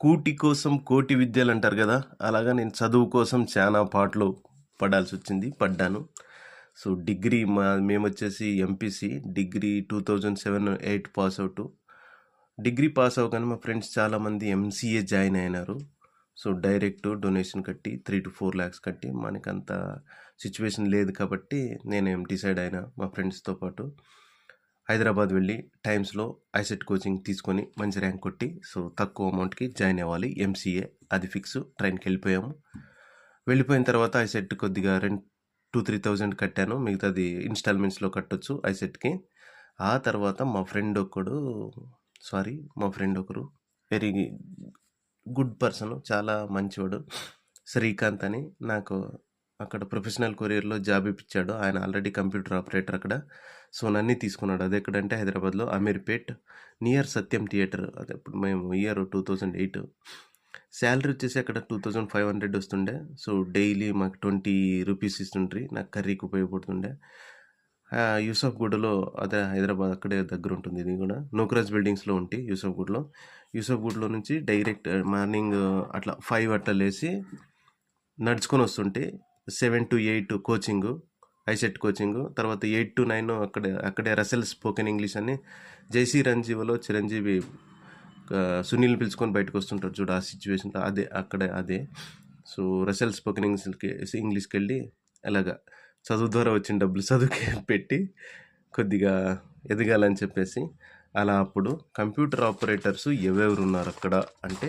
కూటి కోసం కోటి విద్యలు అంటారు కదా, అలాగా నేను చదువు కోసం చాలా పాటలు పడ్డాను. సో డిగ్రీ మేము వచ్చేసి MPC degree 2007-8 pass out. Degree pass అవ్వగానే మా ఫ్రెండ్స్ చాలామంది ఎంసీఏ జాయిన్ అయినారు. సో డైరెక్ట్ డొనేషన్ కట్టి 3 to 4 lakhs కట్టి, మనకంత సిచ్యువేషన్ లేదు కాబట్టి నేనేం డిసైడ్ అయినా మా ఫ్రెండ్స్తో పాటు హైదరాబాద్ వెళ్ళి టైమ్స్లో ఐసెట్ కోచింగ్ తీసుకొని మంచి ర్యాంక్ కొట్టి, సో తక్కువ అమౌంట్కి జాయిన్ అవ్వాలి ఎంసీఏ, అది ఫిక్స్. ట్రైన్కి వెళ్ళిపోయిన తర్వాత ఐసెట్ కొద్దిగా 2-3 thousand కట్టాను, మిగతాది ఇన్స్టాల్మెంట్స్లో కట్టొచ్చు ఐసెట్కి. ఆ తర్వాత మా ఫ్రెండ్ ఒకరు వెరీ గుడ్ పర్సన్, చాలా మంచివాడు, శ్రీకాంత్ అని, నాకు అక్కడ ప్రొఫెషనల్ కొరియర్లో జాబ్ ఇప్పించాడు. ఆయన ఆల్రెడీ కంప్యూటర్ ఆపరేటర్ అక్కడ. సో నన్ను తీసుకున్నాడు. అది ఎక్కడంటే హైదరాబాద్లో అమీర్పేట్ నియర్ సత్యం థియేటర్. అది అప్పుడు మేము ఇయర్ 2008. శాలరీ వచ్చేసి అక్కడ 2500 వస్తుండే. సో డైలీ మాకు 20 రూపీస్ ఇస్తుండ్రి, నాకు కర్రీకి ఉపయోగపడుతుండే. యూసఫ్గూడలో, అదే హైదరాబాద్ అక్కడే దగ్గర ఉంటుంది. ఇది కూడా నోకరాజ్ బిల్డింగ్స్లో ఉంటాయి యూసఫ్గూడలో నుంచి డైరెక్ట్ మార్నింగ్ అట్లా 5 అట్లా లేసి నడుచుకొని వస్తుంటే 7 to 8 కోచింగ్, ఐసెట్ కోచింగ్. తర్వాత 8 to 9 అక్కడే రసెల్ స్పోకెన్ ఇంగ్లీష్ అని జైసీ రంజీవలో చిరంజీవి సునీల్ పిలుచుకొని బయటకు వస్తుంటారు చూడు, ఆ సిచ్యువేషన్లో అదే. సో రసెల్ స్పోకెన్ ఇంగ్లీష్కి వెళ్ళి అలాగా చదువు ద్వారా వచ్చిన డబ్బులు చదువుకి పెట్టి కొద్దిగా ఎదగాలని చెప్పేసి అలా. అప్పుడు కంప్యూటర్ ఆపరేటర్స్ ఎవరెవరు ఉన్నారు అక్కడ అంటే,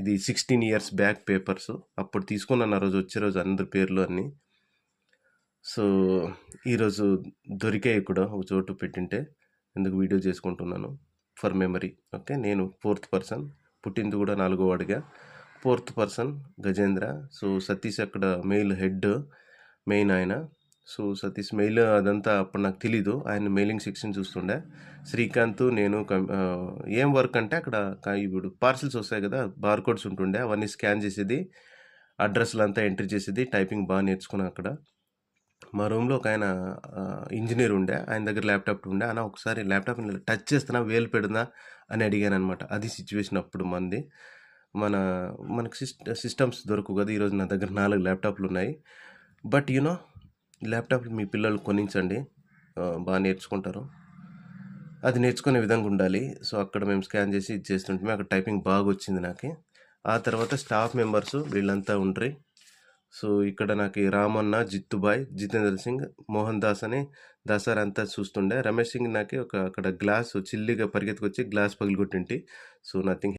ఇది 16 years బ్యాక్ పేపర్స్ అప్పుడు తీసుకున్నాను. ఆ రోజు వచ్చే రోజు అందరి పేర్లు అన్నీ. సో ఈరోజు దొరికాయి కూడా, ఒక చోటు పెట్టింటే ఎందుకు వీడియో చేసుకుంటున్నాను ఫర్ మెమరీ. ఓకే, నేను 4th person, పుట్టింది కూడా 4వ వాడిగా. 4th person Gajendra. So Satish అక్కడ మెయిన్ ఆయన. సో సతీష్ మెయిల్ అదంతా అప్పుడు నాకు తెలీదు, ఆయన మెయిలింగ్ సెక్షన్ చూస్తుండే. శ్రీకాంత్, నేను ఏం వర్క్ అంటే అక్కడ ఇప్పుడు పార్సిల్స్ వస్తాయి కదా, బార్కోడ్స్ ఉంటుండే, అవన్నీ స్కాన్ చేసేది, అడ్రస్లు అంతా ఎంట్రీ చేసేది, టైపింగ్ బాగా నేర్చుకున్నాను అక్కడ. మా రూమ్లో ఒక ఆయన ఇంజనీర్ ఉండే, ఆయన దగ్గర ల్యాప్టాప్ ఉండే. అన్న ఒకసారి ల్యాప్టాప్ టచ్ చేస్తున్నా, వేలు పెడునా అని అడిగాను అనమాట. అది సిచ్యువేషన్ అప్పుడు మనకు సిస్టమ్స్ దొరకవు కదా. ఈరోజు నా దగ్గర 4 ల్యాప్టాప్లు ఉన్నాయి. బట్ ల్యాప్టాప్లు మీ పిల్లలు కొనించండి, బాగా నేర్చుకుంటారు. అది నేర్చుకునే విధంగా ఉండాలి. సో అక్కడ మేము స్కాన్ చేసి ఇది చేస్తుంటే అక్కడ టైపింగ్ బాగా వచ్చింది నాకు. ఆ తర్వాత స్టాఫ్ మెంబర్స్ వీళ్ళంతా ఉండ్రి. సో ఇక్కడ నాకు రామన్న, జిత్తుబాయ్, జితేంద్ర సింగ్, మోహన్ దాస్ అని దాసార్ అంతా చూస్తుండే. రమేష్ సింగ్ నాకు అక్కడ గ్లాస్ చిల్లిగా పరిగెత్తుకొచ్చి గ్లాస్ పగిలికొట్టింటి. So nothing.